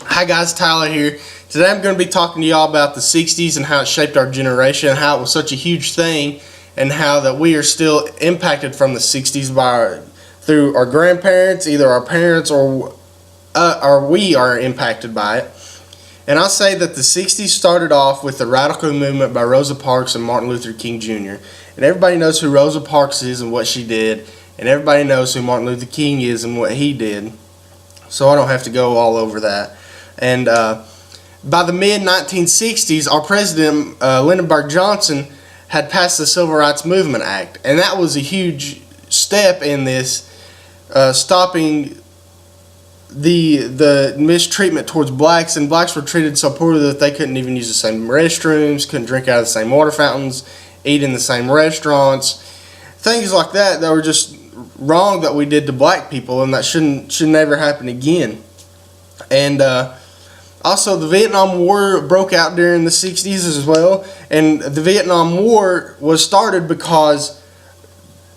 Hi guys, Tyler here. Today I'm going to be talking to y'all about the 60s and how it shaped our generation, and how it was such a huge thing, and how that we are still impacted from the 60s through our grandparents, either our parents or we are impacted by it. And I'll say that the 60s started off with the radical movement by Rosa Parks and Martin Luther King Jr. And everybody knows who Rosa Parks is and what she did, and everybody knows who Martin Luther King is and what he did. So I don't have to go all over that. And by the mid-1960s, our president, Lyndon B. Johnson, had passed the Civil Rights Movement Act. And that was a huge step in this, stopping the mistreatment towards blacks. And blacks were treated so poorly that they couldn't even use the same restrooms, couldn't drink out of the same water fountains, eat in the same restaurants. Things like that were just wrong that we did to black people, and that should never happen again. And also, the Vietnam War broke out during the 60s as well, and the Vietnam War was started because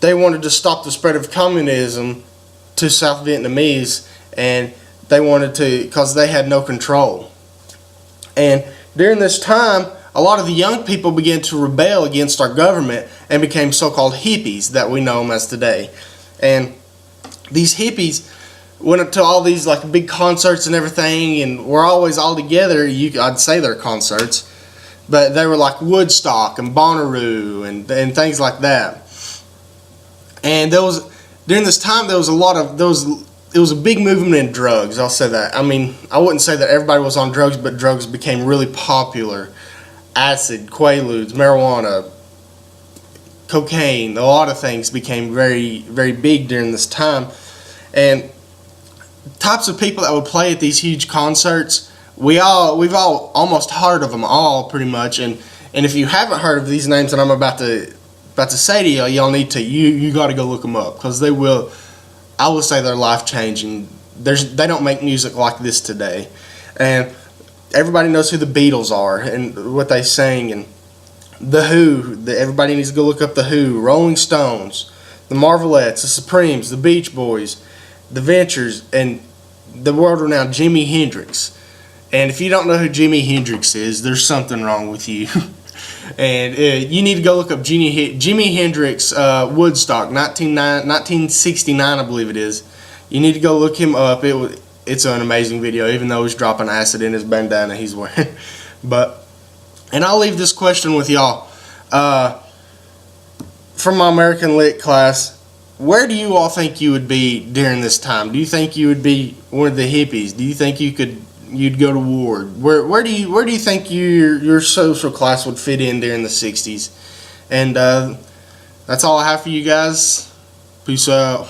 they wanted to stop the spread of communism to South Vietnamese, and they wanted to, because they had no control. And during this time, a lot of the young people began to rebel against our government and became so-called hippies that we know them as today. And these hippies went up to all these like big concerts and everything, and we're always all together. I'd say they're concerts, but they were like Woodstock and Bonnaroo and things like that. And during this time there was it was a big movement in drugs. I'll say that. I mean, I wouldn't say that everybody was on drugs, but drugs became really popular. Acid, Quaaludes, marijuana, cocaine, a lot of things became very, very big during this time. And types of people that would play at these huge concerts, we've all almost heard of them all pretty much. And if you haven't heard of these names that I'm about to say to y'all need to, you got to go look them up, because I will say they're life changing. They don't make music like this today. And everybody knows who the Beatles are and what they sang, and the Who. Everybody needs to go look up the Who, Rolling Stones, the Marvelettes, the Supremes, the Beach Boys, the Ventures, and the world-renowned Jimi Hendrix. And if you don't know who Jimi Hendrix is, there's something wrong with you. And you need to go look up Jimi Hendrix Woodstock 1969, I believe it is. You need to go look him up. It's an amazing video, even though he's dropping acid in his bandana he's wearing. And I'll leave this question with y'all. From my American Lit class, where do you all think you would be during this time? Do you think you would be one of the hippies? Do you think you'd go to war? Where do you think your social class would fit in during the 60s? And that's all I have for you guys. Peace out.